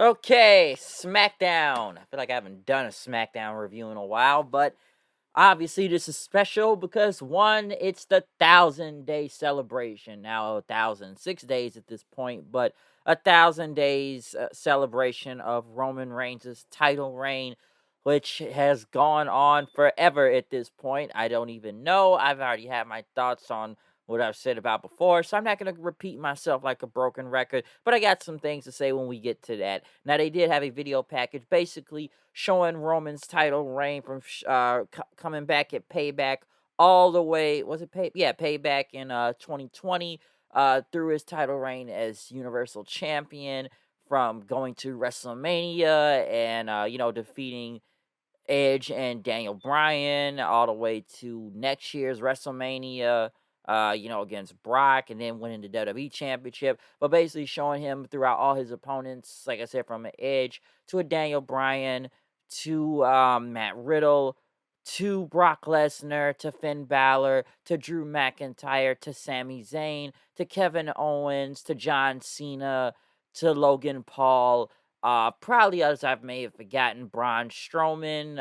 Okay, Smackdown. I feel like I haven't done a Smackdown review in a while, but obviously this is special because one, it's the 1,000 day celebration. Now 1,006 days at this point, but 1,000 days celebration of Roman Reigns' title reign, which has gone on forever at this point. I don't even know. I've already had my thoughts on what I've said about before, so I'm not going to repeat myself like a broken record, but I got some things to say when we get to that. Now, they did have a video package basically showing Roman's title reign from coming back at Payback all the way. Was it Payback in 2020 through his title reign as Universal Champion, from going to WrestleMania and defeating Edge and Daniel Bryan all the way to next year's WrestleMania, against Brock, and then winning the WWE Championship. But basically showing him throughout all his opponents, like I said, from an Edge to a Daniel Bryan to Matt Riddle to Brock Lesnar to Finn Balor to Drew McIntyre to Sami Zayn to Kevin Owens to John Cena to Logan Paul. Probably others I may have forgotten. Braun Strowman.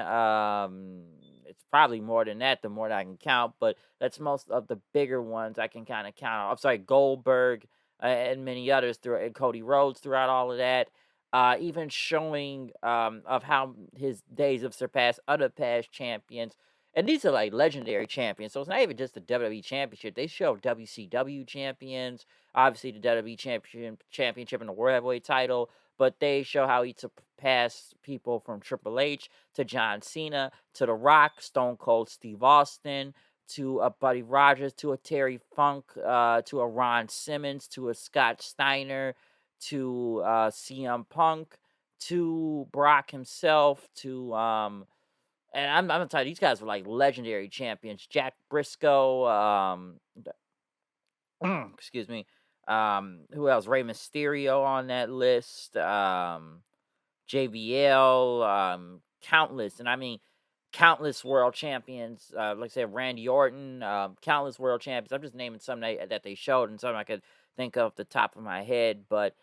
It's probably more than that, the more that I can count, but that's most of the bigger ones I can kind of count. I'm sorry, Goldberg and many others through and Cody Rhodes throughout all of that. Even showing of how his days have surpassed other past champions. And these are like legendary champions. So it's not even just the WWE Championship. They show WCW champions, obviously the WWE Championship and the World Heavyweight title, but they show how he surpassed people from Triple H to John Cena to The Rock, Stone Cold Steve Austin, to a Buddy Rogers, to a Terry Funk, to a Ron Simmons, to a Scott Steiner, to CM Punk, to Brock himself, to and I'm gonna tell you, these guys were like legendary champions. Jack Briscoe, excuse me, who else? Rey Mysterio on that list. JBL, countless, and I mean countless world champions. Like I said, Randy Orton, countless world champions. I'm just naming some that they showed and some I could think of the top of my head, but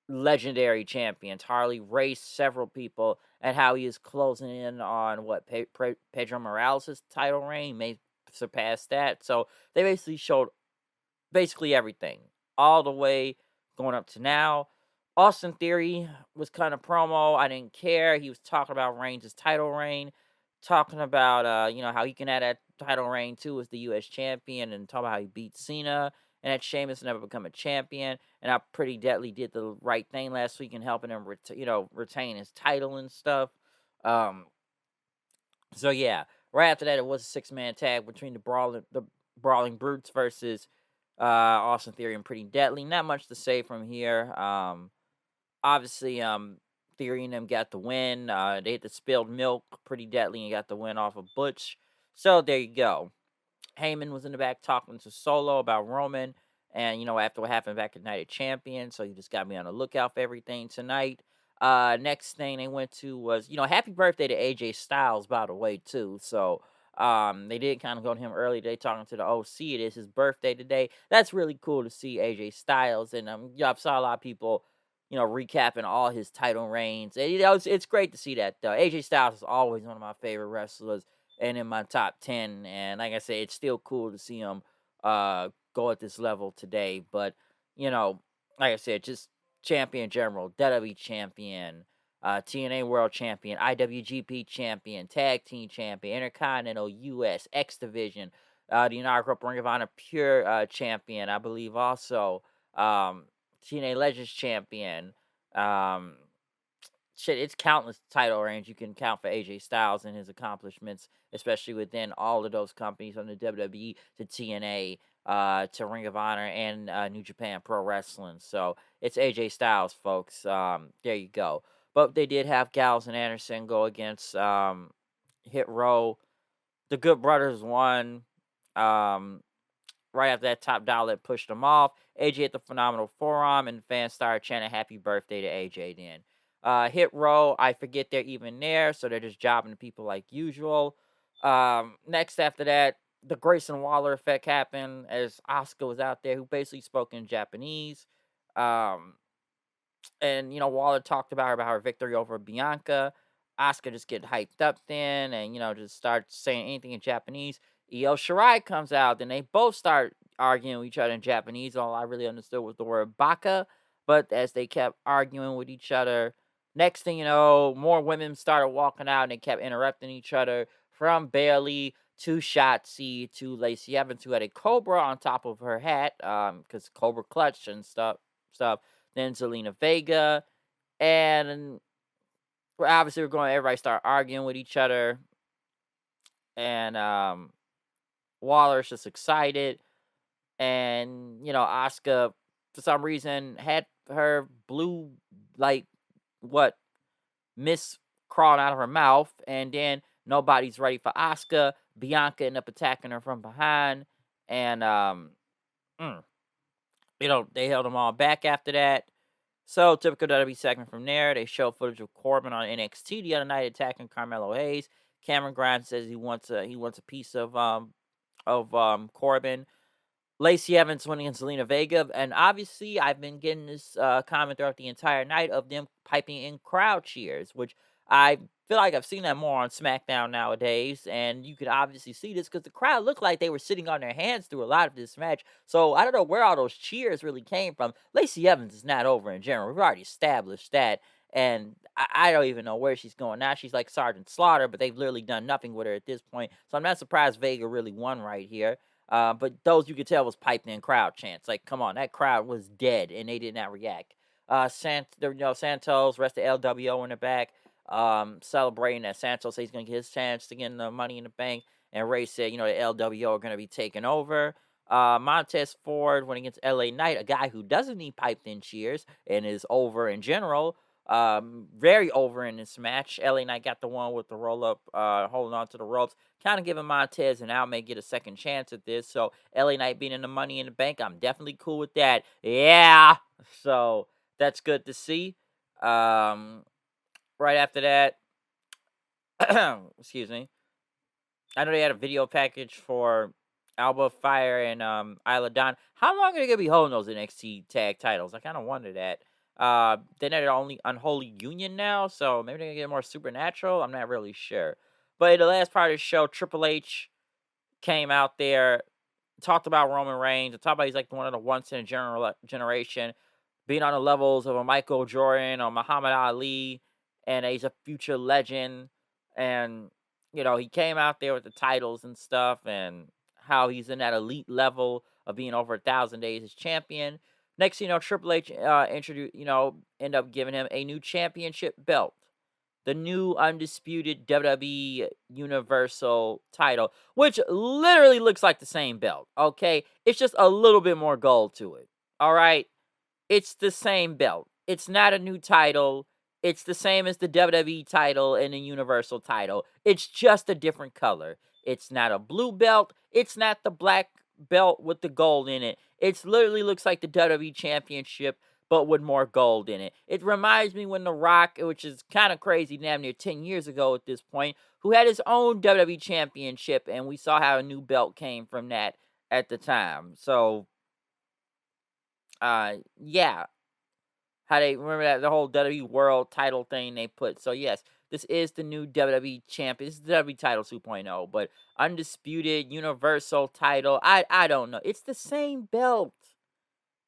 legendary champions. Harley raced several people, and how he is closing in on what Pedro Morales' title reign may surpass that. So they basically showed basically everything, all the way going up to now. Austin Theory was kind of promo. I didn't care. He was talking about Reigns' title reign, talking about how he can add that title reign too as the U.S. champion, and talking about how he beat Cena and that Sheamus never become a champion, and how Pretty Deadly did the right thing last week in helping him retain his title and stuff. Um, so yeah, right after that, it was a 6-man tag between the Brawling Brutes versus Austin Theory and Pretty Deadly. Not much to say from here. Obviously, Theory and them got the win. They hit the spilled milk, Pretty Deadly, and got the win off of Butch. So there you go. Heyman was in the back talking to Solo about Roman, and after what happened back at Night of Champions, so you just got me on the lookout for everything tonight. Next thing they went to was happy birthday to AJ Styles, by the way, too. So they did kind of go to him early today talking to the OC. It is his birthday today. That's really cool to see AJ Styles, and I saw a lot of people recapping all his title reigns. And, it's great to see that, though. AJ Styles is always one of my favorite wrestlers and in my top 10. And like I said, it's still cool to see him go at this level today. But, like I said, just champion general, WWE champion, TNA World Champion, IWGP Champion, Tag Team Champion, Intercontinental, US, X Division, the inaugural Ring of Honor Pure Champion, I believe also. TNA Legends Champion. Um, it's countless title reigns you can count for AJ Styles and his accomplishments, especially within all of those companies, from the WWE to TNA, to Ring of Honor and New Japan Pro Wrestling. So it's AJ Styles, folks. There you go. But they did have Gallows and Anderson go against Hit Row. The Good Brothers won. Right after that, Top Dollar pushed them off. AJ hit the phenomenal forearm, and fans started chanting happy birthday to AJ then. Hit Row, I forget they're even there, so they're just jobbing to people like usual. Next after that, the Grayson Waller effect happened as Asuka was out there, who basically spoke in Japanese. Um, And Waller talked about her victory over Bianca. Asuka just get hyped up then, and just starts saying anything in Japanese. Io Shirai comes out, then they both start arguing with each other in Japanese. All I really understood was the word baka, but as they kept arguing with each other, next thing you know, more women started walking out and they kept interrupting each other. From Bailey to Shotzi to Lacey Evans, who had a cobra on top of her hat, because Cobra clutch and stuff. Then Zelina Vega, and obviously everybody start arguing with each other, and Waller's just excited, and Asuka for some reason had her blue, like, what, mist crawling out of her mouth, and then nobody's ready for Asuka. Bianca ended up attacking her from behind, and mm, they held them all back after that. So, typical WWE segment from there. They show footage of Corbin on NXT the other night attacking Carmelo Hayes. Cameron Grimes says he wants a piece of Corbin. Lacey Evans winning against Zelina Vega, and obviously I've been getting this comment throughout the entire night of them piping in crowd cheers, which I feel like I've seen that more on SmackDown nowadays, and you could obviously see this because the crowd looked like they were sitting on their hands through a lot of this match, so I don't know where all those cheers really came from. Lacey Evans is not over in general. We've already established that, and I don't even know where she's going now. She's like Sergeant Slaughter, but they've literally done nothing with her at this point, so I'm not surprised Vega really won right here. But those you could tell was piped in crowd chants. Like, come on, that crowd was dead and they did not react. Santos, rest of LWO in the back, celebrating that Santos says he's gonna get his chance to get the Money in the Bank. And Ray said, the LWO are gonna be taking over. Montez Ford went against LA Knight, a guy who doesn't need piped in cheers and is over in general. Very over in this match. LA Knight got the one with the roll up, holding on to the ropes, kind of giving Montez and Al may get a second chance at this. So LA Knight being in the Money in the Bank, I'm definitely cool with that. Yeah, so that's good to see. Right after that, excuse me. I know they had a video package for Alba Fire and Isla Dawn. How long are they gonna be holding those NXT tag titles? I kind of wonder that. They're not only unholy union now, so maybe they're gonna get more supernatural. I'm not really sure. But in the last part of the show, Triple H came out there, talked about Roman Reigns, and talked about he's like one of the once in a generation, being on the levels of a Michael Jordan or Muhammad Ali, and he's a future legend. And he came out there with the titles and stuff, and how he's in that elite level of being over 1,000 days as champion. Next, Triple H end up giving him a new championship belt, the new undisputed WWE Universal title, which literally looks like the same belt. Okay, it's just a little bit more gold to it. All right, it's the same belt. It's not a new title. It's the same as the WWE title and the Universal title. It's just a different color. It's not a blue belt. It's not the black belt with the gold in it. It literally looks like the WWE Championship, but with more gold in it. It reminds me when The Rock, which is kind of crazy, damn near 10 years ago at this point, who had his own WWE Championship, and we saw how a new belt came from that at the time. So, yeah, how they remember that the whole WWE World Title thing they put. So yes, this is the new WWE champion. This is the WWE Title 2.0, but undisputed Universal Title. I don't know. It's the same belt.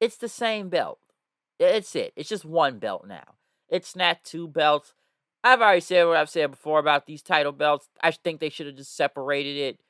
It's the same belt. It's it. It's just one belt now. It's not two belts. I've already said what I've said before about these title belts. I think they should have just separated it,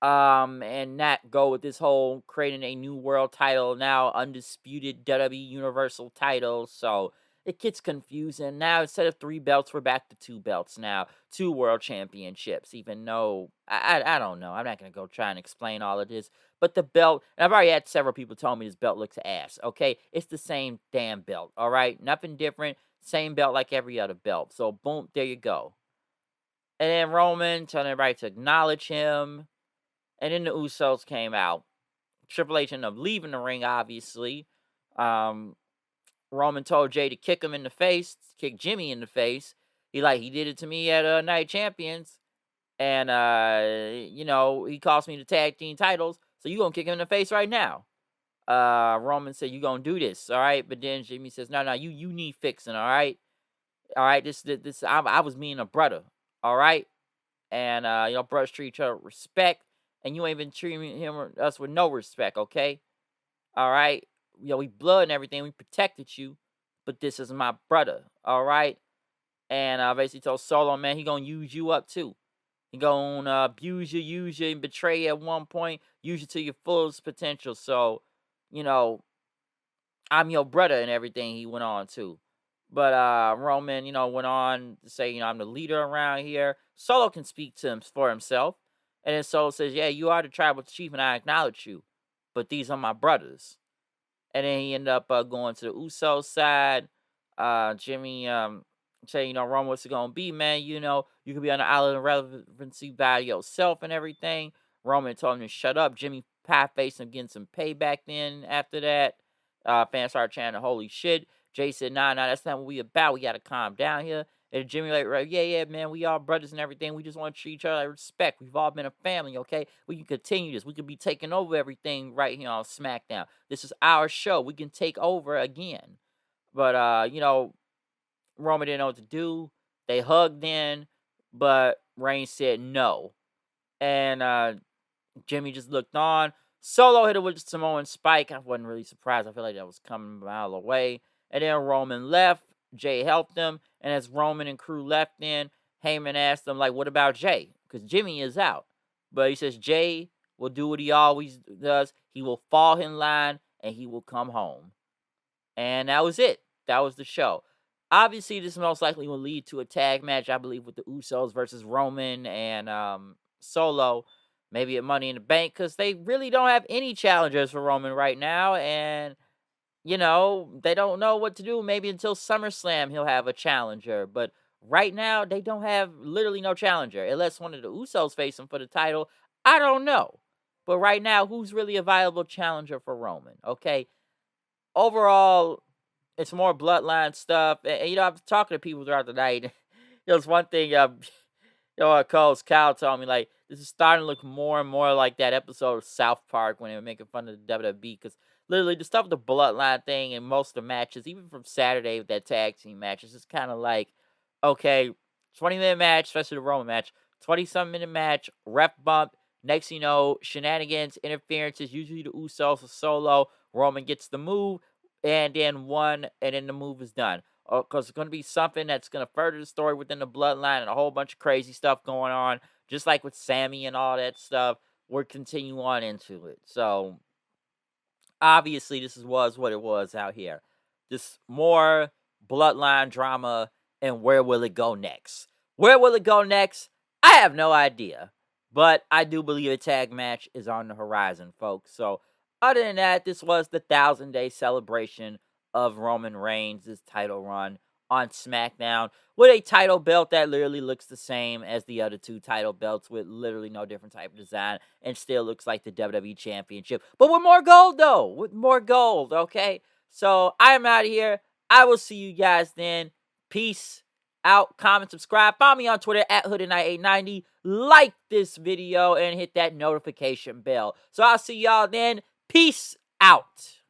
and not go with this whole creating a new world title, now undisputed WWE Universal title. So it gets confusing. Now instead of 3 belts, we're back to 2 belts now, 2 world championships. Even though I don't know, I'm not gonna go try and explain all of this. But the belt, and I've already had several people tell me this belt looks ass. Okay, it's the same damn belt. All right, nothing different. Same belt like every other belt. So boom, there you go. And then Roman telling everybody to acknowledge him. And then the Usos came out. Triple H ended up leaving the ring, obviously. Um, Roman told Jay to kick him in the face, kick Jimmy in the face. He did it to me at Night Champions. And, he cost me the tag team titles. So you gonna kick him in the face right now. Roman said, "You gonna do this, all right?" But then Jimmy says, "No, no, you need fixing, all right, all right. This I was mean a brother, all right, and brothers treat each other with respect, and you ain't been treating him or us with no respect, okay, all right. We blood and everything, we protected you, but this is my brother, all right." And basically told Solo, man, he gonna use you up too. He gonna abuse you, use you, and betray you at one point, use you to your fullest potential. So, you know, I'm your brother and everything he went on to. But Roman, went on to say, I'm the leader around here. Solo can speak to him for himself. And then Solo says, yeah, you are the tribal chief and I acknowledge you. But these are my brothers. And then he ended up going to the Uso side. Jimmy saying, Roman, what's it gonna be, man? You could be on the island of relevancy by yourself and everything. Roman told him to shut up. Jimmy pie faced him getting some payback then after that. Fans started chanting, holy shit. Jay said, nah, that's not what we about. We gotta calm down here. And Jimmy right, yeah, man, we all brothers and everything. We just want to treat each other like respect. We've all been a family, okay? We can continue this. We could be taking over everything right here on Smackdown. This is our show. We can take over again. But Roman didn't know what to do. They hugged in, but Reigns said no. And Jimmy just looked on. Solo hit it with Samoan Spike. I wasn't really surprised. I feel like that was coming a mile away. And then Roman left. Jay helped him. And as Roman and crew left in, Heyman asked him, like, what about Jay? Because Jimmy is out. But he says Jay will do what he always does. He will fall in line and he will come home. And that was it. That was the show. Obviously, this most likely will lead to a tag match, I believe, with the Usos versus Roman and Solo. Maybe at Money in the Bank, because they really don't have any challengers for Roman right now. And, they don't know what to do. Maybe until SummerSlam he'll have a challenger. But right now, they don't have literally no challenger. Unless one of the Usos face him for the title. I don't know. But right now, who's really a viable challenger for Roman? Okay. Overall, it's more bloodline stuff. And I was talking to people throughout the night. There's one thing, Cole's Kyle told me, like, this is starting to look more and more like that episode of South Park when they were making fun of the WWE. Because literally, the stuff with the bloodline thing and most of the matches, even from Saturday with that tag team match, it's just kind of like, okay, 20-minute match, especially the Roman match, 20-some minute match, ref bump. Next, shenanigans, interferences, usually the Usos or Solo. Roman gets the move, and then one, and then the move is done. Because it's going to be something that's going to further the story within the bloodline and a whole bunch of crazy stuff going on. Just like with Sammy and all that stuff, we're continuing on into it. So, obviously, was what it was out here. Just more bloodline drama, and where will it go next? Where will it go next? I have no idea. But I do believe a tag match is on the horizon, folks. So, other than that, this was the 1,000-day celebration of Roman Reigns' title run on SmackDown with a title belt that literally looks the same as the other two title belts with literally no different type of design and still looks like the WWE Championship. But with more gold, though. With more gold, okay? So, I am out of here. I will see you guys then. Peace out. Comment, subscribe. Follow me on Twitter at HoodedKnight890. Like this video and hit that notification bell. So, I'll see y'all then. Peace out.